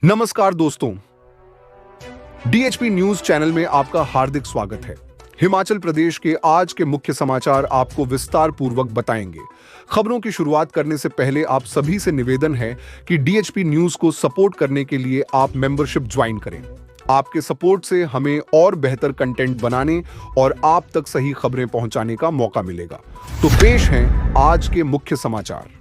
नमस्कार दोस्तों, DHP news channel में आपका हार्दिक स्वागत है। हिमाचल प्रदेश के आज के मुख्य समाचार आपको विस्तार पूर्वक बताएंगे। खबरों की शुरुआत करने से पहले आप सभी से निवेदन है कि डीएचपी न्यूज को सपोर्ट करने के लिए आप मेंबरशिप ज्वाइन करें। आपके सपोर्ट से हमें और बेहतर कंटेंट बनाने और आप तक सही खबरें पहुंचाने का मौका मिलेगा। तो पेश हैं आज के मुख्य समाचार।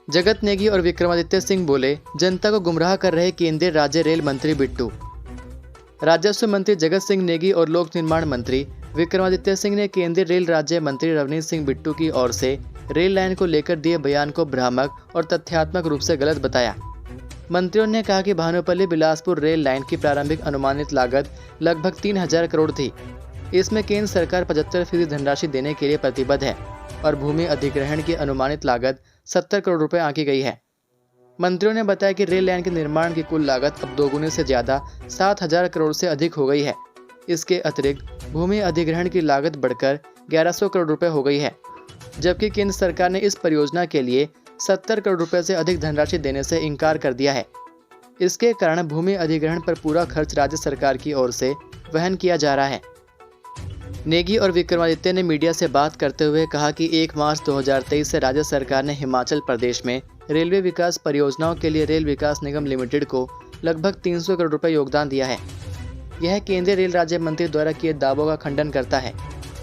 जगत नेगी और विक्रमादित्य सिंह बोले, जनता को गुमराह कर रहे केंद्रीय राज्य रेल मंत्री बिट्टू। राजस्व मंत्री जगत सिंह नेगी और लोक निर्माण मंत्री विक्रमादित्य सिंह ने केंद्रीय रेल राज्य मंत्री रवनीत सिंह बिट्टू की ओर से रेल लाइन को लेकर दिए बयान को भ्रामक और तथ्यात्मक रूप से गलत बताया। मंत्रियों ने कहा कि भानुपल्ली बिलासपुर रेल लाइन की प्रारंभिक अनुमानित लागत लगभग 3000 करोड़ थी। इसमें केंद्र सरकार 75% धनराशि देने के लिए प्रतिबद्ध है और भूमि अधिग्रहण की अनुमानित लागत 70 करोड़ रुपए आंकी गई है। मंत्रियों ने बताया कि रेल लाइन के निर्माण की कुल लागत अब दोगुने से ज्यादा 7000 करोड़ से अधिक हो गई है। इसके अतिरिक्त भूमि अधिग्रहण की लागत बढ़कर 1100 करोड़ रुपए हो गई है, जबकि केंद्र सरकार ने इस परियोजना के लिए 70 करोड़ रुपए से अधिक धनराशि देने से इनकार कर दिया है। इसके कारण भूमि अधिग्रहण पर पूरा खर्च राज्य सरकार की ओर से वहन किया जा रहा है। नेगी और विक्रमादित्य ने मीडिया से बात करते हुए कहा कि 1 मार्च 2023 से राज्य सरकार ने हिमाचल प्रदेश में रेलवे विकास परियोजनाओं के लिए रेल विकास निगम लिमिटेड को लगभग 300 करोड़ रुपए योगदान दिया है। यह केंद्रीय रेल राज्य मंत्री द्वारा किए दावों का खंडन करता है,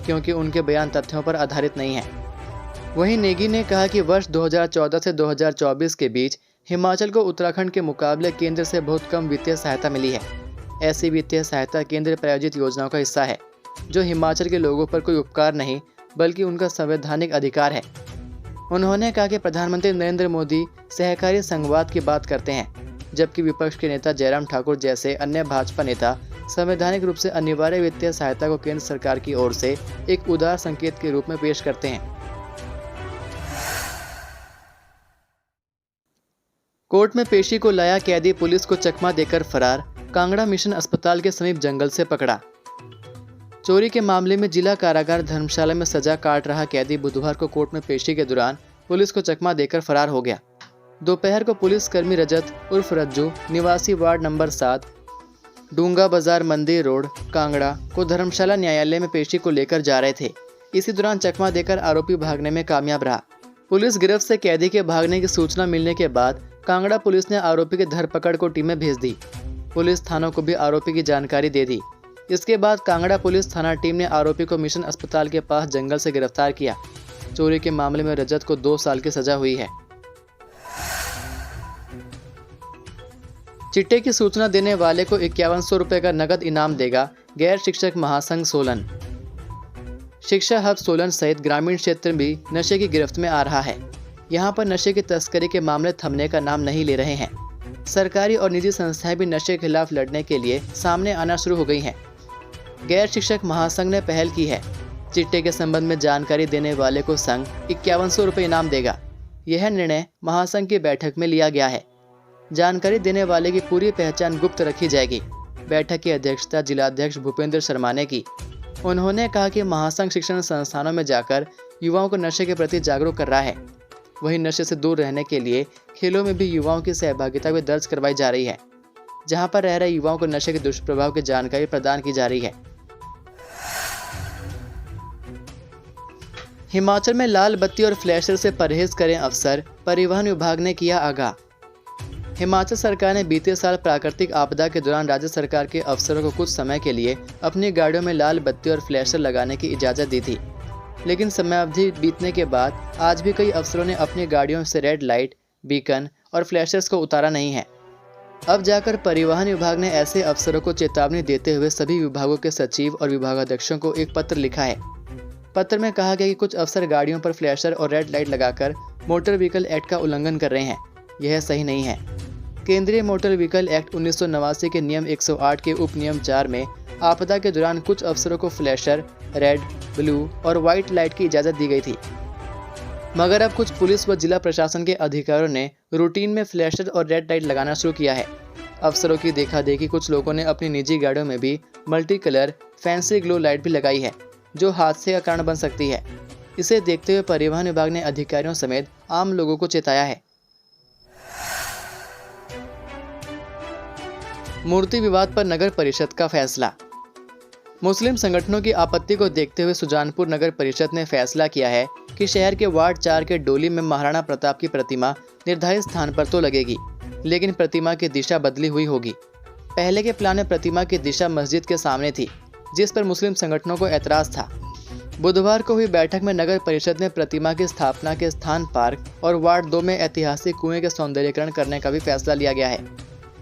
क्योंकि उनके बयान तथ्यों पर आधारित नहीं है। वहीं नेगी ने कहा कि वर्ष 2014 से 2024 के बीच हिमाचल को उत्तराखंड के मुकाबले केंद्र से बहुत कम वित्तीय सहायता मिली है। ऐसी वित्तीय सहायता केंद्र प्रायोजित योजनाओं का हिस्सा है, जो हिमाचल के लोगों पर कोई उपकार नहीं बल्कि उनका संवैधानिक अधिकार है। उन्होंने कहा कि प्रधानमंत्री नरेंद्र मोदी सहकारी संघवाद की बात करते हैं, जबकि विपक्ष के नेता जयराम ठाकुर जैसे अन्य भाजपा नेता संवैधानिक रूप से अनिवार्य वित्तीय सहायता को केंद्र सरकार की ओर से एक उदार संकेत के रूप में पेश करते हैं। कोर्ट में पेशी को लाया कैदी पुलिस को चकमा देकर फरार, कांगड़ा मिशन अस्पताल के समीप जंगल से पकड़ा। चोरी के मामले में जिला कारागार धर्मशाला में सजा काट रहा कैदी बुधवार को कोर्ट में पेशी के दौरान पुलिस को चकमा देकर फरार हो गया। दोपहर को पुलिस कर्मी रजत उर्फ रज्जू निवासी वार्ड नंबर 7 डूंगा बाजार मंदिर रोड कांगड़ा को धर्मशाला न्यायालय में पेशी को लेकर जा रहे थे। इसी दौरान चकमा देकर आरोपी भागने में कामयाब रहा। पुलिस गिरफ्त से कैदी के भागने की सूचना मिलने के बाद कांगड़ा पुलिस ने आरोपी की धरपकड़ को टीमें भेज दी। पुलिस थानों को भी आरोपी की जानकारी दे दी। इसके बाद कांगड़ा पुलिस थाना टीम ने आरोपी को मिशन अस्पताल के पास जंगल से गिरफ्तार किया। चोरी के मामले में रजत को 2 साल की सजा हुई है। चिट्टे की सूचना देने वाले को 5100 रुपए का नगद इनाम देगा गैर शिक्षक महासंघ सोलन। शिक्षा हब सोलन सहित ग्रामीण क्षेत्र भी नशे की गिरफ्त में आ रहा है। यहाँ पर नशे की तस्करी के मामले थमने का नाम नहीं ले रहे हैं। सरकारी और निजी संस्थाएं भी नशे के खिलाफ लड़ने के लिए सामने आना शुरू हो गई हैं। गैर शिक्षक महासंघ ने पहल की है। चिट्टे के संबंध में जानकारी देने वाले को संघ 5100 रुपये इनाम देगा। यह निर्णय महासंघ की बैठक में लिया गया है। जानकारी देने वाले की पूरी पहचान गुप्त रखी जाएगी। बैठक की अध्यक्षता जिलाध्यक्ष भूपेंद्र शर्मा ने की। उन्होंने कहा कि महासंघ शिक्षण संस्थानों में जाकर युवाओं को नशे के प्रति जागरूक कर रहा है। वहीं नशे से दूर रहने के लिए खेलों में भी युवाओं की सहभागिता भी दर्ज करवाई जा रही है, जहां पर रह रहे युवाओं को नशे के दुष्प्रभाव की जानकारी प्रदान की जा रही है। हिमाचल में लाल बत्ती और फ्लैशर से परहेज करें अफसर, परिवहन विभाग ने किया आगाह। हिमाचल सरकार ने बीते साल प्राकृतिक आपदा के दौरान राज्य सरकार के अफसरों को कुछ समय के लिए अपनी गाड़ियों में लाल बत्ती और फ्लैशर लगाने की इजाज़त दी थी, लेकिन समयावधि बीतने के बाद आज भी कई अफसरों ने अपनी गाड़ियों से रेड लाइट, बीकन और फ्लैशर्स को उतारा नहीं है। अब जाकर परिवहन विभाग ने ऐसे अफसरों को चेतावनी देते हुए सभी विभागों के सचिव और विभागाध्यक्षों को एक पत्र लिखा है। पत्र में कहा गया कि कुछ अफसर गाड़ियों पर फ्लैशर और रेड लाइट लगाकर मोटर व्हीकल एक्ट का उल्लंघन कर रहे हैं। यह सही नहीं है। केंद्रीय मोटर व्हीकल एक्ट 1989 के नियम 108 के उप नियम 4 में आपदा के दौरान कुछ अफसरों को फ्लैशर, रेड, ब्लू और व्हाइट लाइट की इजाज़त दी गई थी, मगर अब कुछ पुलिस व जिला प्रशासन के अधिकारियों ने रूटीन में फ्लैशर और रेड लाइट लगाना शुरू किया है। अफसरों की देखा देखी कुछ लोगों ने अपनी निजी गाड़ियों में भी multi colour fancy glow light भी लगाई है, जो हादसे का कारण बन सकती है। इसे देखते हुए परिवहन विभाग ने अधिकारियों समेत आम लोगों को चेताया है। मूर्ति विवाद पर नगर परिषद का फैसला। मुस्लिम संगठनों की आपत्ति को देखते हुए सुजानपुर नगर परिषद ने फैसला किया है कि शहर के वार्ड 4 के डोली में महाराणा प्रताप की प्रतिमा निर्धारित स्थान पर तो लगेगी, लेकिन प्रतिमा की दिशा बदली हुई होगी। पहले के प्लान में प्रतिमा की दिशा मस्जिद के सामने थी, जिस पर मुस्लिम संगठनों को ऐतराज था। बुधवार को हुई बैठक में नगर परिषद ने प्रतिमा की स्थापना के स्थान पार्क और वार्ड 2 में ऐतिहासिक कुएं के सौंदर्यीकरण करने का भी फैसला लिया गया है।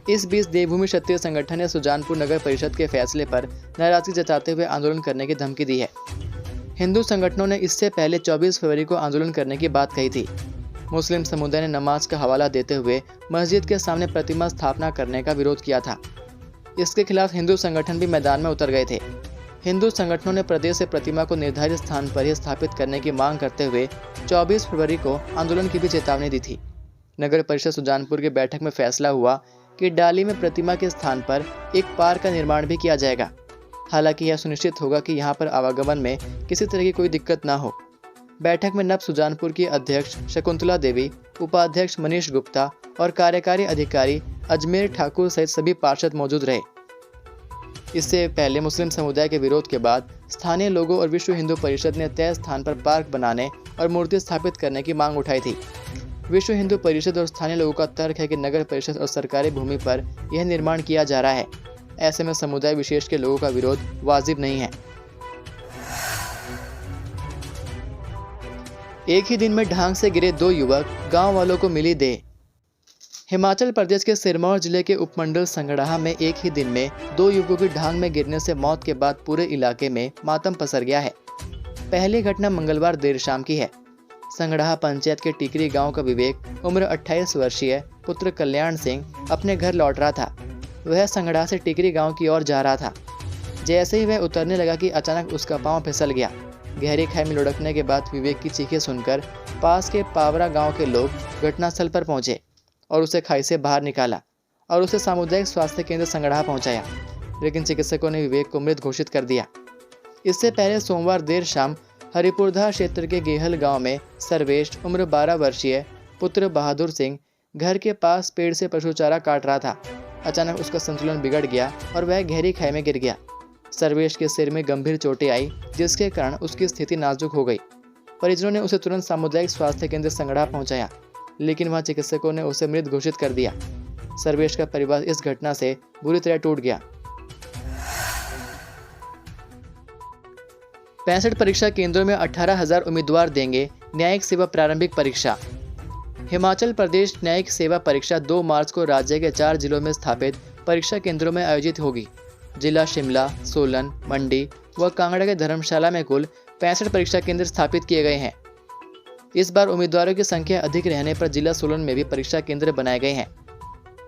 इस बीच देवभूमि क्षत्रिय संगठन ने सुजानपुर नगर परिषद के फैसले पर नाराजगी जताते हुए आंदोलन करने की धमकी दी है। हिंदू संगठनों ने इससे पहले 24 फरवरी को आंदोलन करने की बात कही थी। मुस्लिम समुदाय ने नमाज का हवाला देते हुए मस्जिद के सामने प्रतिमा स्थापना करने का विरोध किया था। इसके खिलाफ हिंदू संगठन भी मैदान में उतर गए थे। हिंदू संगठनों ने प्रदेश से प्रतिमा को निर्धारित स्थान पर ही स्थापित करने की मांग करते हुए 24 फरवरी को आंदोलन की भी चेतावनी दी थी। नगर परिषद सुजानपुर की बैठक में फैसला हुआ कि डाली में प्रतिमा के स्थान पर एक पार्क का निर्माण भी किया जाएगा। हालांकि यह सुनिश्चित होगा कि यहां पर आवागमन में किसी तरह की कोई दिक्कत ना हो। बैठक में नव सुजानपुर की अध्यक्ष शकुंतला देवी, उपाध्यक्ष मनीष गुप्ता और कार्यकारी अधिकारी अजमेर ठाकुर सहित सभी पार्षद मौजूद रहे। इससे पहले मुस्लिम समुदाय के विरोध के बाद स्थानीय लोगों और विश्व हिंदू परिषद ने तय स्थान पर पार्क बनाने और मूर्ति स्थापित करने की मांग उठाई थी। विश्व हिंदू परिषद और स्थानीय लोगों का तर्क है कि नगर परिषद और सरकारी भूमि पर यह निर्माण किया जा रहा है। ऐसे में समुदाय विशेष के लोगों का विरोध वाजिब नहीं है। एक ही दिन में ढांग से गिरे 2 युवक, गांव वालों को मिली देह। हिमाचल प्रदेश के सिरमौर जिले के उपमंडल संगड़ाहा में एक ही दिन में 2 युवकों की ढांग में गिरने से मौत के बाद पूरे इलाके में मातम पसर गया है। पहली घटना मंगलवार देर शाम की है। संगड़ाहा पंचायत के टिकरी गांव का विवेक उम्र 28 वर्षीय पुत्र कल्याण सिंह अपने घर लौट रहा था। वह संगड़ाहा से टिकरी गांव की ओर जा रहा था। जैसे ही वह उतरने लगा कि अचानक उसका पांव फिसल गया। गहरी खाई में लुढ़कने के बाद विवेक की चीखें सुनकर पास के पावरा गांव के लोग घटनास्थल पर पहुंचे और उसे खाई से बाहर निकाला और उसे सामुदायिक स्वास्थ्य केंद्र संगड़ाहा पहुंचाया, लेकिन चिकित्सकों ने विवेक को मृत घोषित कर दिया। इससे पहले सोमवार देर शाम हरिपुरधा क्षेत्र के गेहल गांव में सर्वेश उम्र 12 वर्षीय पुत्र बहादुर सिंह घर के पास पेड़ से पशु चारा काट रहा था। अचानक उसका संतुलन बिगड़ गया और वह गहरी खाई में गिर गया। सर्वेश के सिर में गंभीर चोटें आई, जिसके कारण उसकी स्थिति नाजुक हो गई। परिजनों ने उसे तुरंत सामुदायिक स्वास्थ्य केंद्र संगड़ाहा पहुंचाया, लेकिन वहां चिकित्सकों ने उसे मृत घोषित कर दिया। सर्वेश का परिवार इस घटना से बुरी तरह टूट गया। 65 परीक्षा केंद्रों में 18,000 उम्मीदवार देंगे न्यायिक सेवा प्रारंभिक परीक्षा। हिमाचल प्रदेश न्यायिक सेवा परीक्षा 2 मार्च को राज्य के 4 जिलों में स्थापित परीक्षा केंद्रों में आयोजित होगी। जिला शिमला, सोलन, मंडी व कांगड़ा के धर्मशाला में कुल 65 परीक्षा केंद्र स्थापित किए गए हैं। इस बार उम्मीदवारों की संख्या अधिक रहने पर जिला सोलन में भी परीक्षा केंद्र बनाए गए हैं।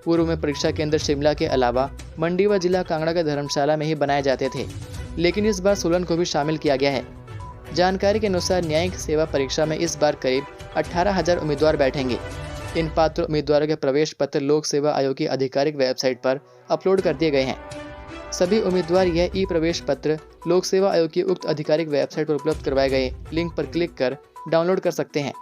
पूर्व में परीक्षा केंद्र शिमला के अलावा मंडी व जिला कांगड़ा के धर्मशाला में ही बनाए जाते थे, लेकिन इस बार सोलन को भी शामिल किया गया है। जानकारी के अनुसार न्यायिक सेवा परीक्षा में इस बार करीब 18,000 उम्मीदवार बैठेंगे। इन पात्र उम्मीदवारों के प्रवेश पत्र लोक सेवा आयोग की आधिकारिक वेबसाइट पर अपलोड कर दिए गए हैं। सभी उम्मीदवार यह ई प्रवेश पत्र लोक सेवा आयोग की उक्त आधिकारिक वेबसाइट पर उपलब्ध करवाए गए लिंक पर क्लिक कर डाउनलोड कर सकते हैं।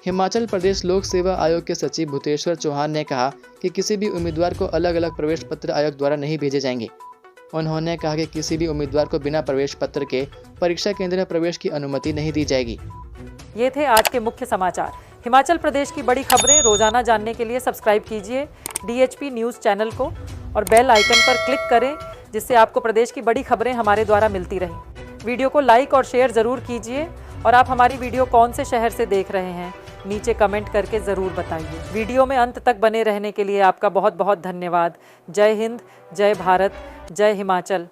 हिमाचल प्रदेश लोक सेवा आयोग के सचिव भूतेश्वर चौहान ने कहा कि किसी भी उम्मीदवार को अलग अलग प्रवेश पत्र आयोग द्वारा नहीं भेजे जाएंगे। उन्होंने कहा कि किसी भी उम्मीदवार को बिना प्रवेश पत्र के परीक्षा केंद्र में प्रवेश की अनुमति नहीं दी जाएगी। ये थे आज के मुख्य समाचार। हिमाचल प्रदेश की बड़ी खबरें रोजाना जानने के लिए सब्सक्राइब कीजिए DHP न्यूज़ चैनल को और बेल आइकन पर क्लिक करें, जिससे आपको प्रदेश की बड़ी खबरें हमारे द्वारा मिलती रहें। वीडियो को लाइक और शेयर ज़रूर कीजिए और आप हमारी वीडियो कौन से शहर से देख रहे हैं नीचे कमेंट करके ज़रूर बताइए। वीडियो में अंत तक बने रहने के लिए आपका बहुत बहुत धन्यवाद। जय हिंद, जय भारत, जय हिमाचल।